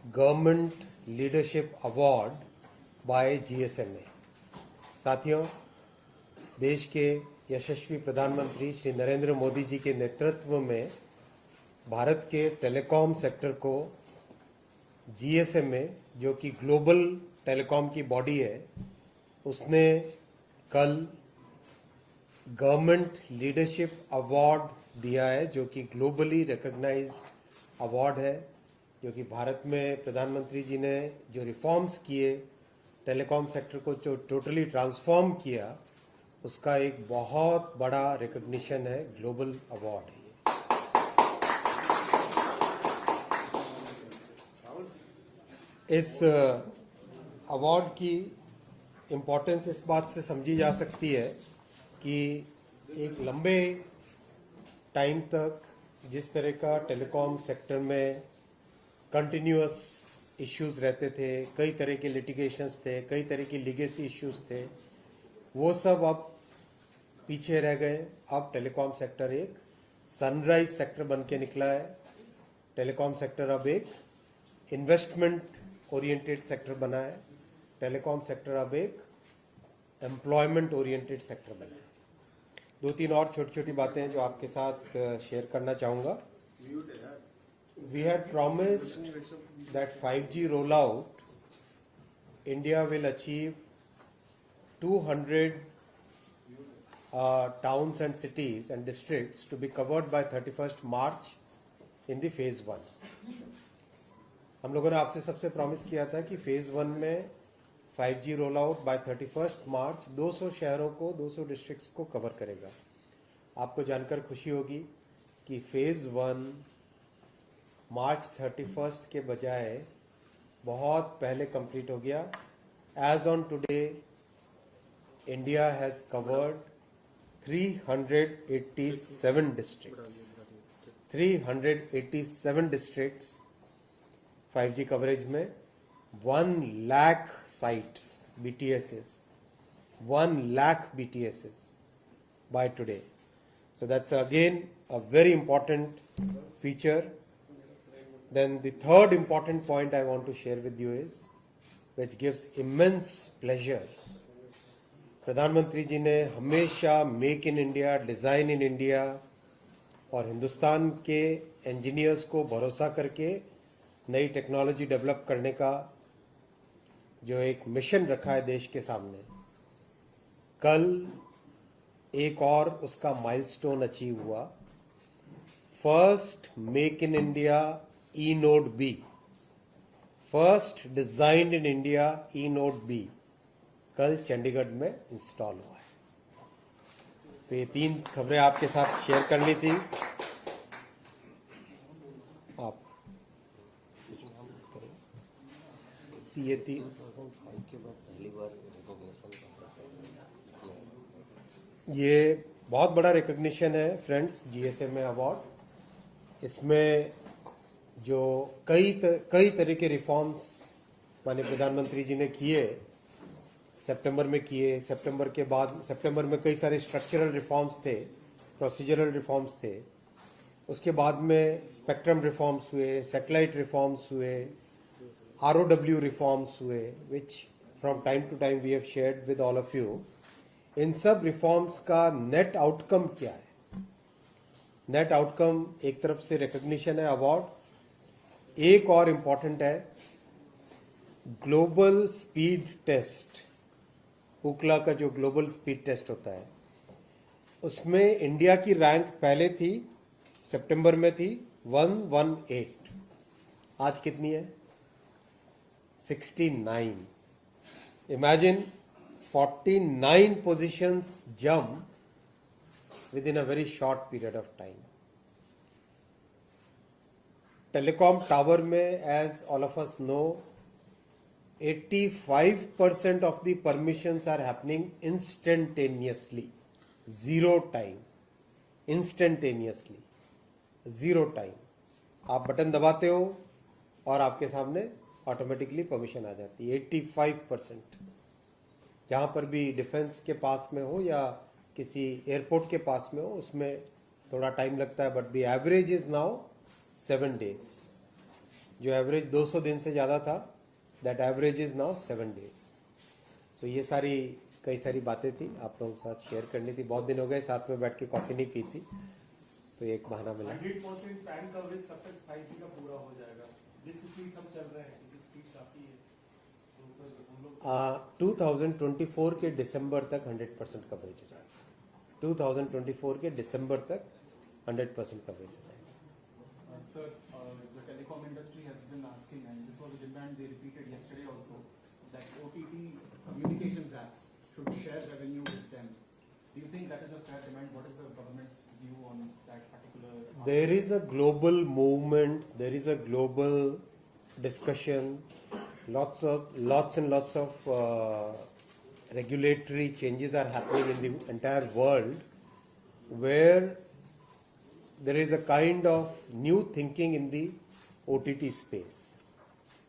Government leadership award bye GSMA। साथियों, देश के यशस्वी प्रधानमंत्री श्री नरेंद्र मोदी जी के नेतृत्व में भारत के टेलीकॉम सेक्टर को GSMA, जो कि ग्लोबल टेलीकॉम की बॉडी है, उसने कल गवर्नमेंट लीडरशिप अवार्ड दिया है, जो कि ग्लोबली रिकॉग्नाइज्ड अवार्ड है, जो कि भारत में प्रधानमंत्री जी ने जो रिफॉर्म्स किए, टेलीकॉम सेक्टर को जो टोटली ट्रांसफॉर्म किया, उसका एक बहुत बड़ा रिकॉग्निशन है, ग्लोबल अवार्ड है। इस अवार्ड की इम्पोर्टेंस इस बात से समझी जा सकती है कि एक लंबे टाइम तक जिस तरह का टेलीकॉम सेक्टर में कंटिन्यूअस इश्यूज रहते थे, कई तरह के लिटिगेशंस थे, कई तरह की लीगेसी इश्यूज थे, वो सब अब पीछे रह गए। अब टेलीकॉम सेक्टर एक सनराइज सेक्टर बन के निकला है। टेलीकॉम सेक्टर अब एक इन्वेस्टमेंट ओरिएंटेड सेक्टर बना है। टेलीकॉम सेक्टर अब एक एम्प्लॉयमेंट ओरिएंटेड सेक्टर बना है। दो तीन और छोटी छोटी बातें हैं जो आपके साथ शेयर करना चाहूँगा। We had promised that 5G rollout, India will achieve 200 towns and cities and districts to be covered by 31st March in the phase 1. हम लोगों ने आपसे सबसे प्रॉमिस किया था कि फेज 1 में 5G रोल आउट बाय 31 मार्च 200 शहरों को, 200 डिस्ट्रिक्ट्स को कवर करेगा। आपको जानकर खुशी होगी कि फेज 1 मार्च 31 के बजाय बहुत पहले कंप्लीट हो गया। As on today India has covered 387 districts. 387 districts 5G coverage में, 1 lakh sites BTSs, 1 lakh BTSs by today. So that's again a very important feature. Then the third important point I want to share with you is, which gives immense pleasure. प्रधानमंत्री जी ने हमेशा make in India, design in India और हिंदुस्तान के engineers को भरोसा करके नई technology develop करने का जो एक मिशन रखा है देश के सामने, कल एक और उसका माइलस्टोन अचीव हुआ। First make in India E-Node B, first designed in India E-Node B कल चंडीगढ़ में इंस्टॉल हुआ है। तो ये तीन खबरें आपके साथ शेयर करनी थी। आप ये तीन ये बहुत बड़ा रिकॉग्निशन है फ्रेंड्स, GSMA अवार्ड। इसमें जो कई तरह के रिफॉर्म्स माननीय प्रधानमंत्री जी ने किए, सितंबर में किए। सितंबर के बाद, सितंबर में कई सारे स्ट्रक्चरल रिफॉर्म्स थे, प्रोसीजरल रिफॉर्म्स थे। उसके बाद में स्पेक्ट्रम रिफॉर्म्स हुए, सैटेलाइट रिफॉर्म्स हुए, ROW रिफॉर्म्स हुए, which from time to time we have shared with all of you. इन सब रिफॉर्म्स का नेट आउटकम क्या है? नेट आउटकम एक तरफ से रिकॉग्निशन है, अवार्ड। एक और इम्पॉर्टेंट है, ग्लोबल स्पीड टेस्ट, UCLA का जो ग्लोबल स्पीड टेस्ट होता है, उसमें इंडिया की रैंक पहले थी, सितंबर में थी 118। आज कितनी है? 69। Imagine 49 positions jump within a very short period of time. Telecom tower में, as all of us know, 85% of the permissions are happening instantaneously, zero time, instantaneously, zero time. आप बटन दबाते हो और आपके सामने ऑटोमेटिकली परमिशन आ जाती है। 85%। जहां पर भी डिफेंस के पास में हो या किसी एयरपोर्ट के पास में हो, उसमें थोड़ा टाइम लगता है, but the average is now 7 days। जो एवरेज 200 दिन से ज़्यादा था, that average is now 7 days. सो ये सारी कई सारी बातें थी आप लोगों के साथ शेयर करनी थी. बहुत दिन हो गए साथ में बैठ के कॉफ़ी नहीं पी थी, तो एक बहाना मिला. 100% पैन कवरेज कब तक 5G का पूरा हो जाएगा? जिस स्पीड सब चल रहे हैं, जिस स्पीड काफी है, तो फिर हम लोग 2024 के दिसंबर तक 100% कवरेज हो जाएगा. 2024 के दिसंबर तक 100% कवरेज हो जाएगा. Sir, the telecom industry has been asking, and this was a demand they repeated yesterday also, that OTT communications apps should share revenue with them. Do you think that is a fair demand? What is the government's view on that particular? There is a global movement, there is a global discussion, lots and lots of regulatory changes are happening in the entire world, where there is a kind of new thinking in the OTT space.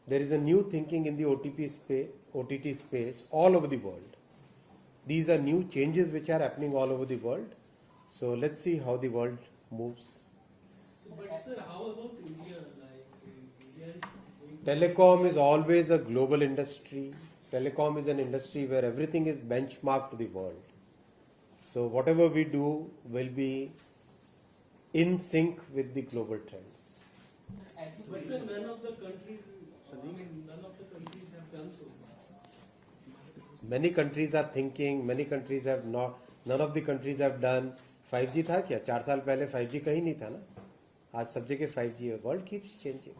There is a new thinking in the OTT space all over the world. These are new changes which are happening all over the world. So let's see how the world moves. So, but sir, how about India? Like India is going Telecom is always a global industry. Telecom is an industry where everything is benchmarked to the world. So whatever we do will be in sync with the global trends. But sir, none of the countries have done so. Many countries are thinking, many countries have not, none of the countries have done. 5G था क्या? 4 साल पहले 5G कहीं नहीं था ना. आज सब जगह 5G है. World keeps changing.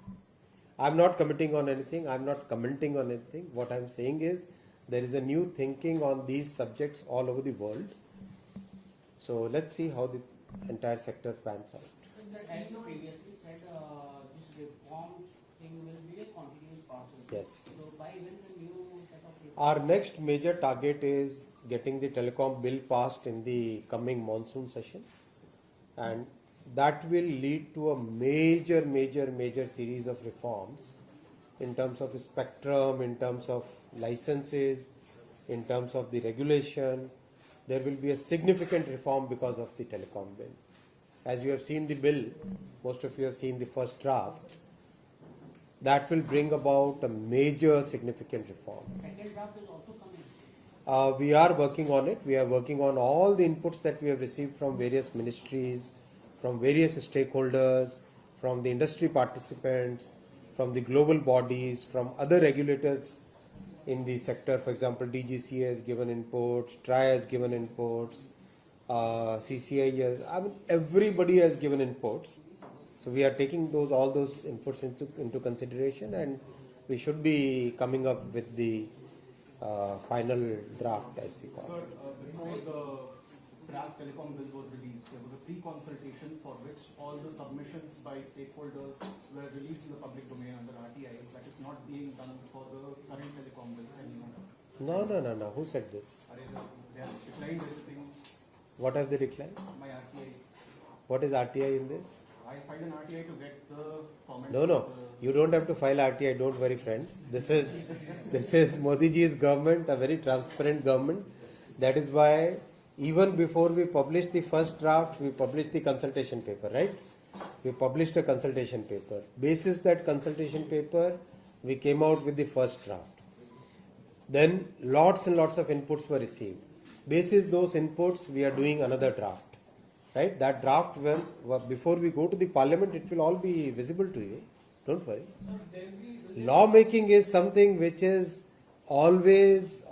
I'm not commenting on anything. I'm not commenting on anything. What I'm saying is there is a new thinking on these subjects all over the world. So let's see how the entire sector pans out. As you previously said, this reform thing will be a continuous process. Yes. So by when the new set of reforms? Our next major target is getting the telecom bill passed in the coming monsoon session, and that will lead to a major series of reforms in terms of spectrum, in terms of licenses, in terms of the regulation. There will be a significant reform because of the telecom bill. As you have seen the bill, most of you have seen the first draft, that will bring about a major significant reform. Second draft is also coming. We are working on it. We are working on all the inputs that we have received from various ministries, from various stakeholders, from the industry participants, from the global bodies, from other regulators in the sector. For example, DGCA has given inputs, TRAI has given inputs, CCI has, I mean, everybody has given inputs. So we are taking all those inputs into consideration, and we should be coming up with the final draft, as we call Sir, it. before the draft telecom bill was released, there was a pre-consultation for which all the submissions by stakeholders were released in the public domain under RTI. That is not being done for the current telecom bill anymore. No. Who said this? They have declined everything. What have they declined? My RTI. What is RTI in this? I filed an RTI to get the comments. No. You don't have to file RTI. Don't worry, friend. This is Modi ji's government, a very transparent government. That is why even before we published the first draft, we published the consultation paper, right? We published a consultation paper. Basis that consultation paper, we came out with the first draft. Then lots and lots of inputs were received. Basis those inputs, we are doing another draft. Right? That draft, before we go to the parliament, it will all be visible to you. Don't worry. Lawmaking is something which is always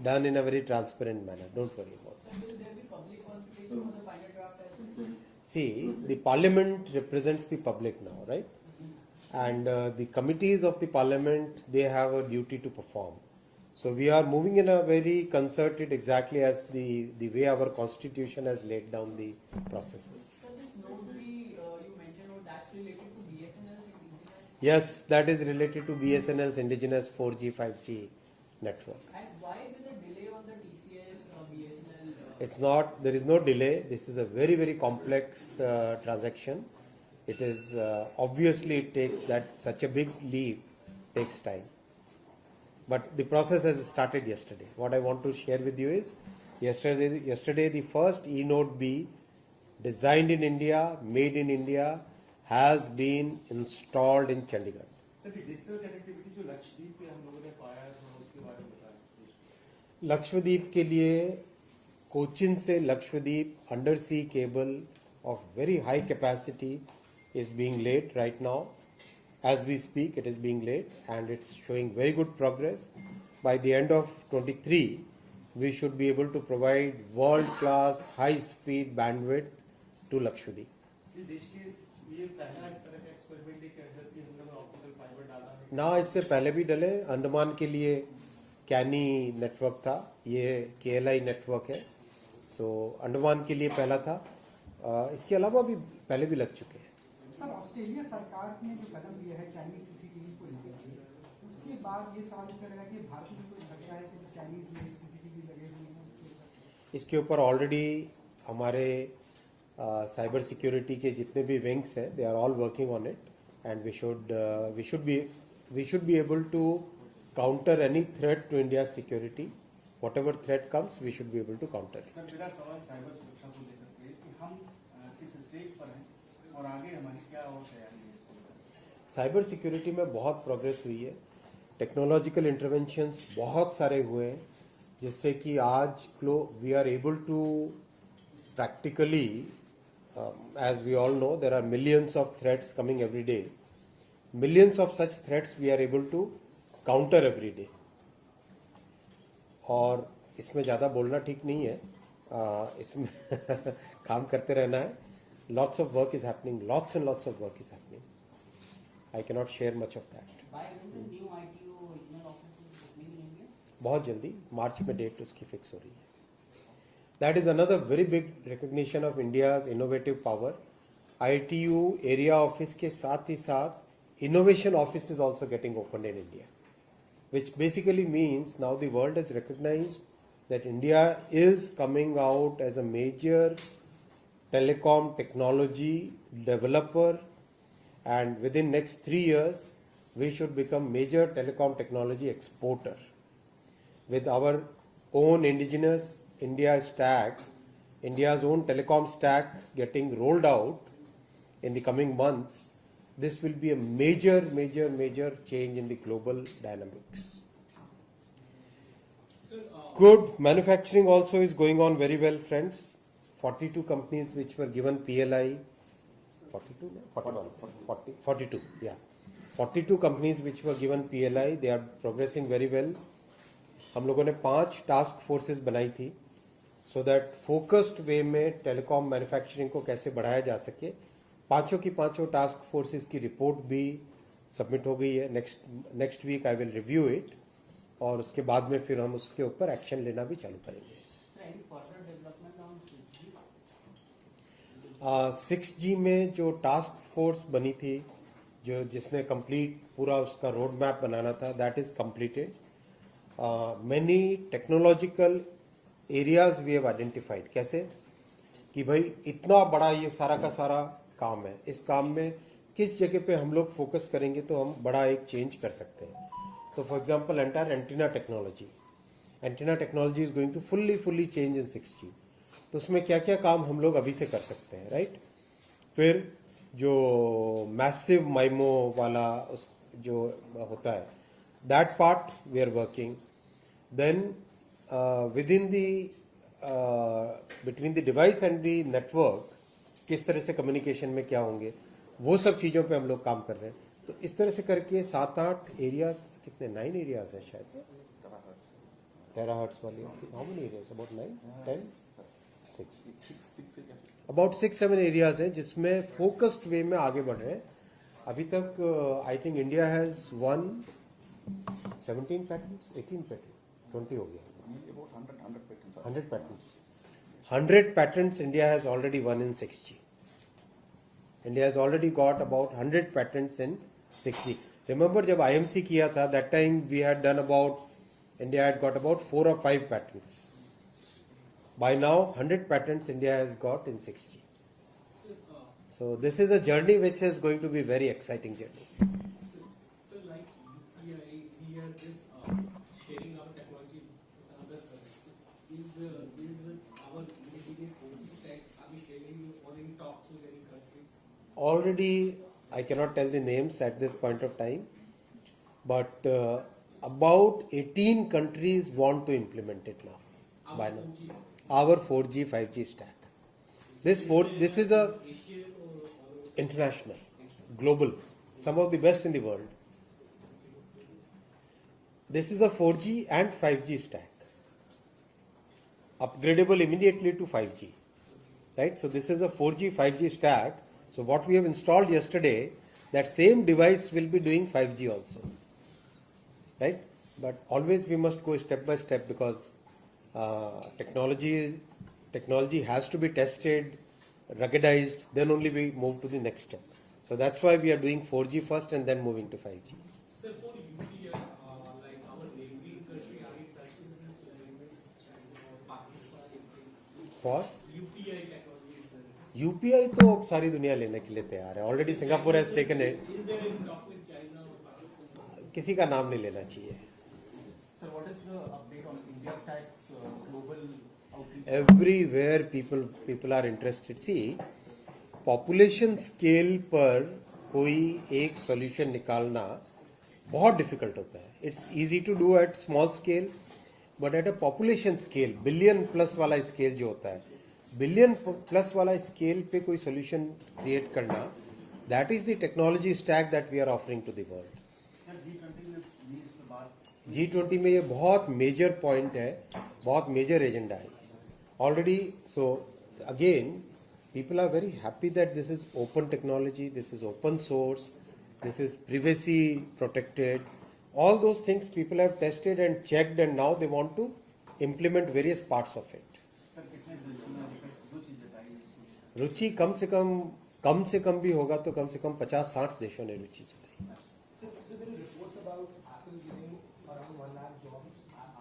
done in a very transparent manner. Don't worry about that. Will there be public consultation for the final draft as well? See, the parliament represents the public now, right? And the committees of the parliament, they have a duty to perform. So we are moving in a very concerted, exactly as the way our constitution has laid down the processes. So this node you mentioned, that's related to BSNL's indigenous. Yes, that is related to BSNL's indigenous 4G, 5G network. And why is there a delay on the TCS BSNL? It's not, there is no delay. This is a very complex transaction. It is, obviously it takes such a big leap takes time. But the process has started yesterday. What I want to share with you is, yesterday the first eNode B, designed in India, made in India, has been installed in Chandigarh. Sir digital connectivity जो लक्षद्वीप पे हम लोगों ने पाया है थोड़ा उसके बारे में बताएं। लक्षद्वीप के लिए कोचिन से Lakshadweep under sea cable of very high capacity is being laid right now. As we speak, it is being laid and it's showing very good progress. By the end of 23, we should be able to provide world-class high-speed bandwidth to Lakshadweep. इस देश के ये पहला इस तरह का experiment है कि अंदर से हम लोगों ने ऑप्टिकल फाइबर डाला है। ना इससे पहले भी डले, अंडमान के लिए कैनी नेटवर्क था, ये KLI नेटवर्क है, सो अंडमान के लिए पहला था। इसके अलावा भी पहले भी लग चुके हैं। सर ऑस्ट्रेलिया सरकार ने जो कदम लिया है चाइनीज सीसीटीवी को लेकर, उसके बाद ये सवाल उठने लगा कि भारत में कुछ लगता है कि चाइनीज में सीसीटीवी लगे हुए हैं। इसके ऊपर ऑलरेडी हमारे साइबर सिक्योरिटी के जितने भी विंग्स हैं, they are all working on it and we should be able to counter any threat to India security. Whatever threat comes we should be able to counter it. Sir मेरा सवाल cyber सुरक्षा को लेकर के कि हम किस स्टेज पर हैं और आगे हमारी क्या और तैयारी है इसको लेकर? साइबर सिक्योरिटी में बहुत प्रोग्रेस हुई है, टेक्नोलॉजिकल इंटरवेंशंस बहुत सारे हुए हैं, जिससे कि आज we are able to practically, as we all know, there are millions of threats coming every day. Millions of such threats we are able to counter every day. और इसमें ज़्यादा बोलना ठीक नहीं है, इसमें काम करते रहना है। Lots of work is happening, lots and lots of work is happening. I cannot share much of that. By when the new ITO regional office is opening in India? बहुत जल्दी मार्च में डेट उसकी फिक्स हो रही है। That is another very big recognition of India's innovative power. ITU area office के साथ ही साथ innovation office is also getting opened in India, which basically means now the world has recognized that India is coming out as a major telecom technology developer, and within next 3 years we should become major telecom technology exporter. With our own indigenous India stack, India's own telecom stack getting rolled out in the coming months, this will be a major change in the global dynamics. Good manufacturing also is going on very well, friends. 42 companies which were given PLI, 42, no? 41, 42, yeah. 42 companies which were given PLI, they are progressing very well. हम लोगों ने 5 task forces बनाई थी, so that focused वे में telecom manufacturing को कैसे बढ़ाया जा सके। पांचों की पांचों टास्क फोर्सेस की रिपोर्ट भी सबमिट हो गई है। Next week I will review it और उसके बाद में फिर हम उसके ऊपर एक्शन लेना भी चालू करेंगे। Sir, any further development on 6G? 6G में जो टास्क फोर्स बनी थी, जिसने कंप्लीट पूरा उसका रोड मैप बनाना था, that is completed. Many technological areas we have identified. कैसे कि भाई इतना बड़ा ये सारा का सारा काम है, इस काम में किस जगह पे हम लोग फोकस करेंगे तो हम बड़ा एक चेंज कर सकते हैं। तो for example entire antenna technology is going to fully change in 6G। तो उसमें क्या क्या काम हम लोग अभी से कर सकते हैं, राइट। फिर जो मैसिव माइमो वाला जो होता है, that part we are working. Then within the between the device and the network किस तरह से कम्युनिकेशन में क्या होंगे, वो सब चीज़ों पे हम लोग काम कर रहे हैं। तो इस तरह से करके 7-8 एरियाज, कितने 9 एरियाज है शायद, टेराहर्ट्ज वाली। How many areas? About 9, 10, 6, about 6-7 areas हैं जिसमें फोकस्ड वे में आगे बढ़ रहे हैं। अभी तक I think India has one 17 patents, 18 patent, 20 हो गया, 100 patents. 100 patents India has already won in 6G. India has already got about 100 patents in 6G. Remember जब IMC किया था, that time we had done about, India had got about 4 or 5 patents. By now 100 patents India has got in 6G. So this is a journey which is going to be very exciting journey. So like we are just sharing our technology with other countries. Is our indigenous 4G stack, are we sharing or in talks with any country? already, I cannot tell the names at this point of time, but about 18 countries want to implement it now. By now, our 4G 5G stack. This is a Asian or international, global, some of the best in the world. This is a 4G and 5G stack, upgradable immediately to 5G, right? So this is a 4G 5G stack. So what we have installed yesterday, that same device will be doing 5G also, right? But always we must go step by step, because technology has to be tested, ruggedized, then only we move to the next step. So that's why we are doing 4G first and then moving to 5G. sir, for UPI, like our neighboring country, are you touching this like China or Pakistan? For UPI technology, sir. UPI तो अब सारी दुनिया लेने के लिए तैयार है. Already Singapore has taken it. Is there any talk with China or Pakistan? किसी का नाम नहीं लेना चाहिए. Sir, what is the update on India Stack's global outreach? Everywhere people are interested. See, population scale पर कोई एक solution निकालना बहुत difficult होता है. It's easy to do at small scale, but at a population scale, billion plus वाला scale जो होता है, billion plus वाला scale पे कोई solution create करना, that is the technology stack that we are offering to the world. G20 में ये बहुत मेजर पॉइंट है, बहुत मेजर एजेंडा है already. So again people are very happy that this is open technology, this is open source, this is privacy protected. All those things people have tested and checked, and now they want to implement various parts of it. रुचि कम से कम भी होगा तो कम से कम 50-60 देशों ने रुचि जताई. So there is reports about Apple giving around 1 lakh jobs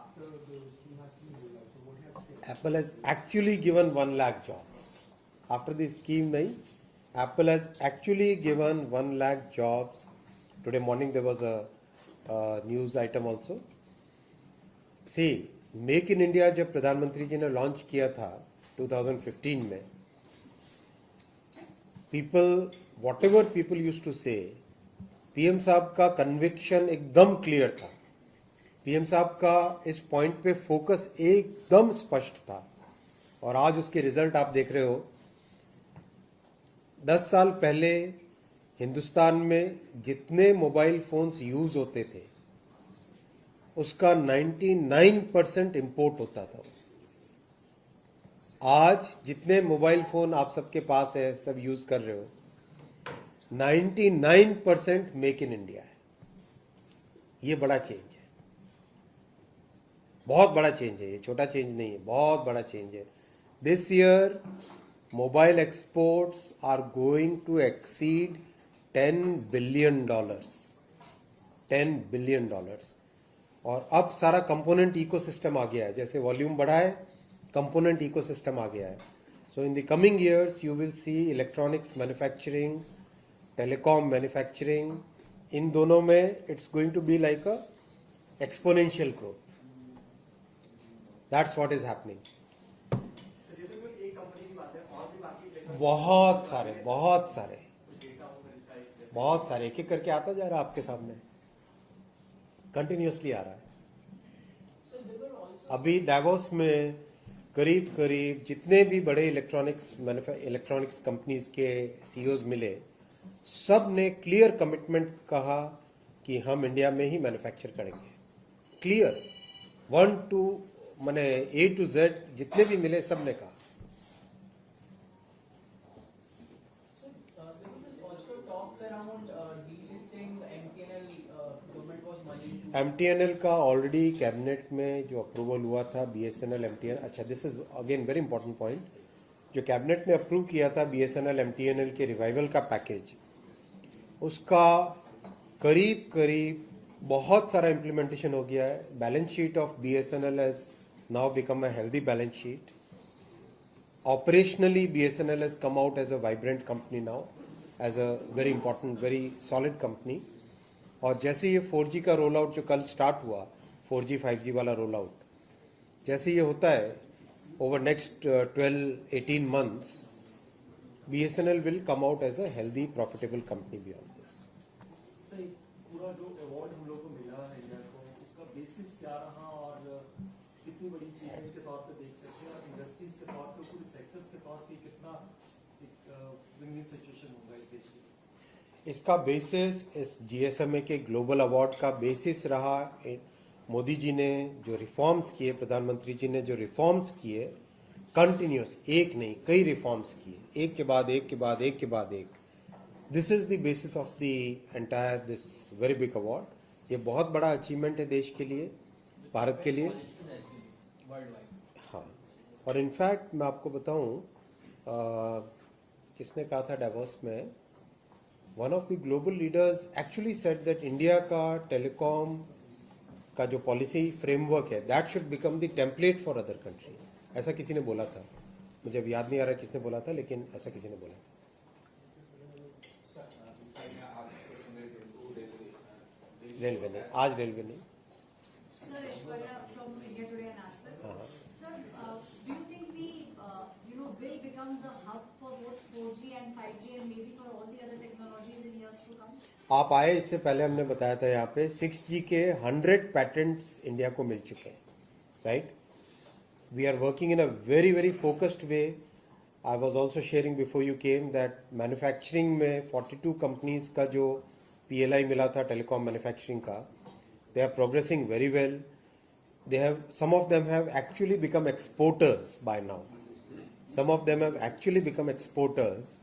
after the scheme has been rolled out. So what do you have to say? Apple has actually given 1 lakh jobs. After the scheme, Apple has actually given 1 lakh jobs. Today morning there was a news item also. See, Make in India जब प्रधानमंत्री जी ने launch किया था 2015 में, whatever people used to say, PM साहब का conviction एकदम clear था. पीएम साहब का इस पॉइंट पे फोकस एकदम स्पष्ट था, और आज उसके रिजल्ट आप देख रहे हो. 10 साल पहले हिंदुस्तान में जितने मोबाइल फोन्स यूज होते थे उसका 99% इंपोर्ट होता था. आज जितने मोबाइल फोन आप सबके पास है, सब यूज कर रहे हो, 99% मेक इन इंडिया है. ये बड़ा चेंज है, बहुत बड़ा चेंज है. ये छोटा चेंज नहीं है, बहुत बड़ा चेंज है. This year mobile exports are going to exceed $10 billion. $10 billion. और अब सारा कंपोनेंट इकोसिस्टम आ गया है. जैसे वॉल्यूम बढ़ा है, कंपोनेंट इकोसिस्टम आ गया है. So in the coming years you will see electronics manufacturing, telecom manufacturing, इन दोनों में it's going to be like a exponential growth. That's what is happening. बहुत सारे एक एक करके आता जा रहा है आपके सामने, कंटिन्यूसली आ रहा है. अभी डावोस में करीब जितने भी बड़े इलेक्ट्रॉनिक्स कंपनीज के सीईओज मिले, सब ने क्लियर कमिटमेंट कहा कि हम इंडिया में ही मैन्युफैक्चर करेंगे. क्लियर 1 to माने A to Z जितने भी मिले सब ने कहा. MTNL का ऑलरेडी कैबिनेट में जो अप्रूवल हुआ था, BSNL MTNL. अच्छा, this is again very important point. जो कैबिनेट ने अप्रूव किया था BSNL MTNL के रिवाइवल का पैकेज, उसका करीब बहुत सारा इम्प्लीमेंटेशन हो गया है. Balance sheet of BSNL has now become a healthy balance sheet. Operationally BSNL has come out as a vibrant company now, as a very important, very solid company. और जैसे ये 4G का रोल आउट जो कल start हुआ, 4G 5G वाला roll out, जैसे ये होता है over next 12-18 months, BSNL will come out as a healthy, profitable company beyond this. Sir ये पूरा जो अवार्ड हम लोग को मिला है इंडिया को उसका बेसिस क्या रहा और कितनी बड़ी अचीवमेंट के तौर पे देख सकते हैं और इंडस्ट्रीज के तौर पे पूरे सेक्टर्स के तौर पे कितना एक विन विन सिचुएशन होगा इस देश के लिए? इसका बेसिस इस GSMA के ग्लोबल अवार्ड का बेसिस रहा मोदी जी ने जो रिफॉर्म्स किए, प्रधानमंत्री जी ने जो रिफॉर्म्स किए, कंटिन्यूस, एक नहीं कई रिफॉर्म्स किए, एक के बाद एक के बाद एक के बाद एक. This is the basis of the entire this very big award. ये बहुत बड़ा अचीवमेंट है देश के लिए, भारत के लिए. हाँ, और इनफैक्ट मैं आपको बताऊं, किसने कहा था डेवोस में, one of the global leaders actually said that India का टेलीकॉम का जो पॉलिसी फ्रेमवर्क है that should become the template for other countries. ऐसा किसी ने बोला था, मुझे अब याद नहीं आ रहा किसने बोला था, लेकिन ऐसा किसी ने बोला. रेलवे ने, आज रेलवे ने. Sir, Ishwarya from India Today and Ashburn. हाँ. Sir, do you think we, will become the hub for both 4G and 5G and maybe for all the other technologies in years to come? आप आए इससे पहले हमने बताया था यहाँ पे 6G के 100 पैटेंट्स इंडिया को मिल चुके हैं, right. We are working in a very very focused way. I was also sharing before you came that manufacturing में 42 कंपनीज का जो PLI मिला था टेलीकॉम मैन्युफैक्चरिंग का, they are progressing very well. Some of them have actually become exporters by now. Some of them have actually become exporters.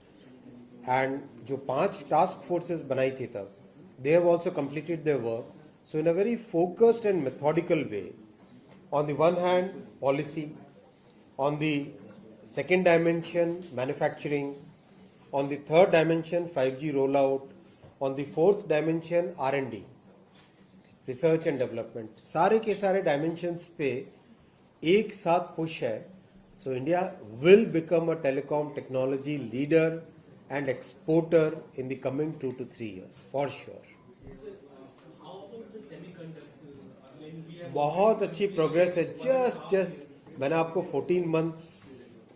And जो 5 task forces बनाई थी तब, they have also completed their work. So in a very focused and methodical way, on the one hand, policy, on the second dimension, manufacturing, on the third dimension, 5G rollout, on the fourth dimension, R&D, research and development, सारे के सारे dimensions पे एक साथ push है. So India will become a telecom technology leader and exporter in the coming 2 to 3 years for sure. How about the semiconductor? I mean, we have बहुत अच्छी progress है. जस्ट मैंने आपको 14 मंथ्स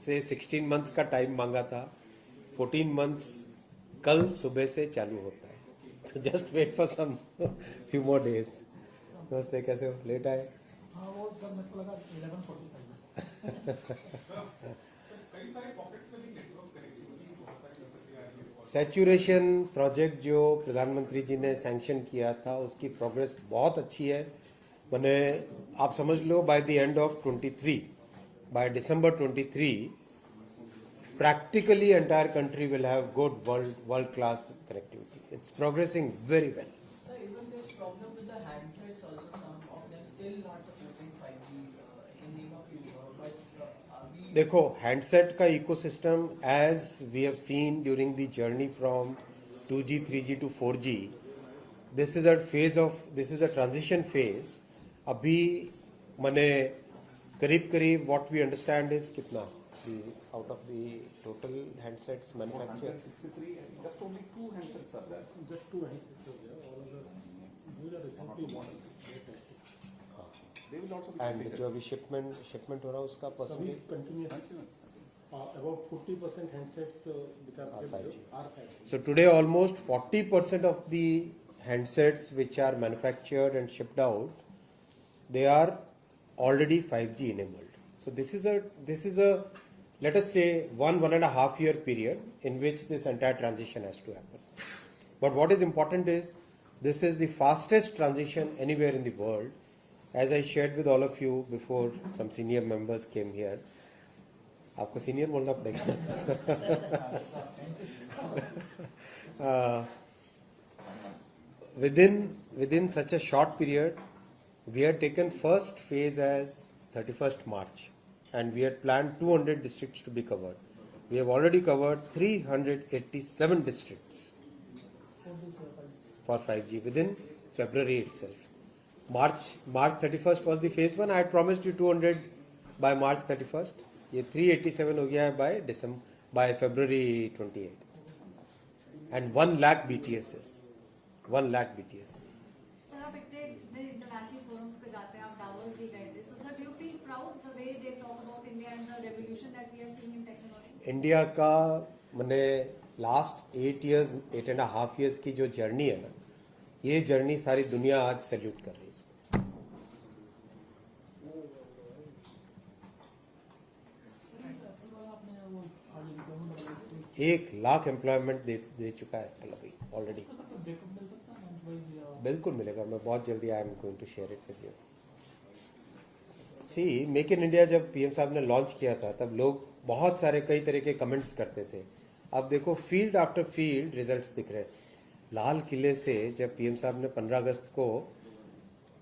से 16 मंथ्स का टाइम मांगा था. 14 मंथ्स कल सुबह से चालू होता है. So just wait for some few more days. नमस्ते, कैसे हो? लेट आए? हाँ, वो सर मेरे को लगा 11:45. सैचुरेशन प्रोजेक्ट जो प्रधानमंत्री जी ने सैंक्शन किया था उसकी प्रोग्रेस बहुत अच्छी है. मैंने आप समझ लो by the end of 23, by December 23, practically entire country will have good world class connectivity. It's progressing very well. Sir, even there's problem with the handsets also, some of them still not supporting 5G in name of Europe, but we... देखो, handset का ecosystem as we have seen during the journey from 2G 3G to 4G, this is a transition phase. अभी मैंने करीब what we understand is कितना out of the total handsets manufactured, 163, and just only 2 handsets are there. Just 2 handsets are there. All other those are recently models. They will also be and completed. जो अभी shipment हो रहा है उसका Some percentage continuous. About 40% handsets which are Are 5G. are 5G. So today almost 40% of the handsets which are manufactured and shipped out, they are already 5G enabled. So this is a let us say 1.5 year period in which this entire transition has to happen. But what is important is this is the fastest transition anywhere in the world. As I shared with all of you before some senior members came here. आपको senior बोलना पड़ेगा. Within such a short period, we had taken first phase as 31st March, and we had planned 200 districts to be covered. We have already covered 387 districts for 5G within February itself. March 31st was the phase 1. I had promised you 200 by March 31st. ये 387 हो गया है by February 28. And 1 lakh BTSs. 1 lakh BTSs. Sir, आप इतने international forums पे जाते हैं, आप डावोस भी गए थे. So sir, do you feel proud the way they talk about India and the revolution that we are seeing in technology? India का मैंने लास्ट 8.5 years की जो जर्नी है ना, ये जर्नी सारी दुनिया आज सैल्यूट कर रही है इसको। 1 लाख एम्प्लॉयमेंट दे चुका है एप्पल अभी ऑलरेडी। बिल्कुल मिलेगा, मैं बहुत जल्दी I am going to share it with you. See, make in India जब पीएम साहब ने लॉन्च किया था तब लोग बहुत सारे कई तरह के कमेंट्स करते थे। अब देखो फील्ड आफ्टर फील्ड रिजल्ट्स दिख रहे हैं। लाल किले से जब पीएम साहब ने 15 अगस्त को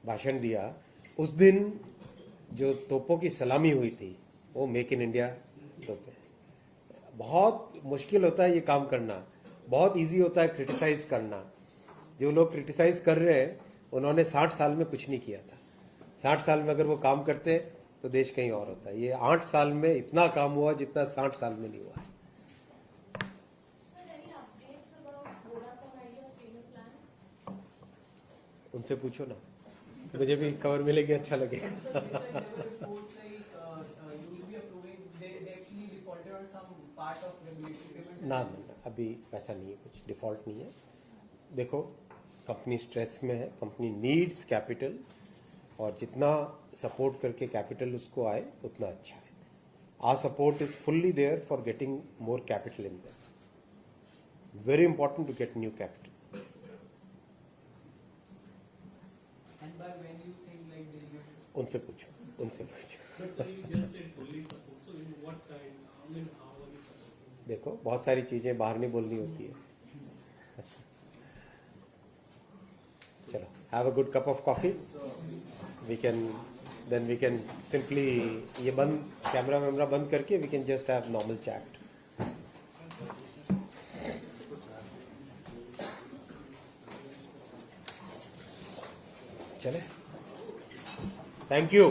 भाषण दिया, उस दिन जो तोपों की सलामी हुई थी वो मेक इन इंडिया तोपें। बहुत मुश्किल होता है ये काम करना, बहुत इजी होता है क्रिटिसाइज करना। जो लोग क्रिटिसाइज कर रहे हैं उन्होंने 60 साल में कुछ नहीं किया था। 60 साल में अगर वो काम करते तो देश कहीं और होता है। ये 8 साल में इतना काम हुआ जितना 60 साल में नहीं हुआ है। उनसे पूछो ना, मुझे भी खबर मिलेगी, अच्छा लगेगा। ना ना, अभी वैसा नहीं है, कुछ डिफॉल्ट नहीं है। देखो कंपनी स्ट्रेस में है, कंपनी नीड्स कैपिटल, और जितना सपोर्ट करके कैपिटल उसको आए उतना अच्छा है। Our support is fully there for getting more capital in there. Very important to get new capital. उनसे पूछो, उनसे पूछो। But sir, you just said fully support. So in what kind? I mean, how are you supporting? देखो बहुत सारी चीजें बाहर नहीं बोलनी होती है। चलो, have a good cup of coffee. We can simply ये बंद, कैमरा वैमरा बंद करके we can just have normal chat. चले, थैंक यू।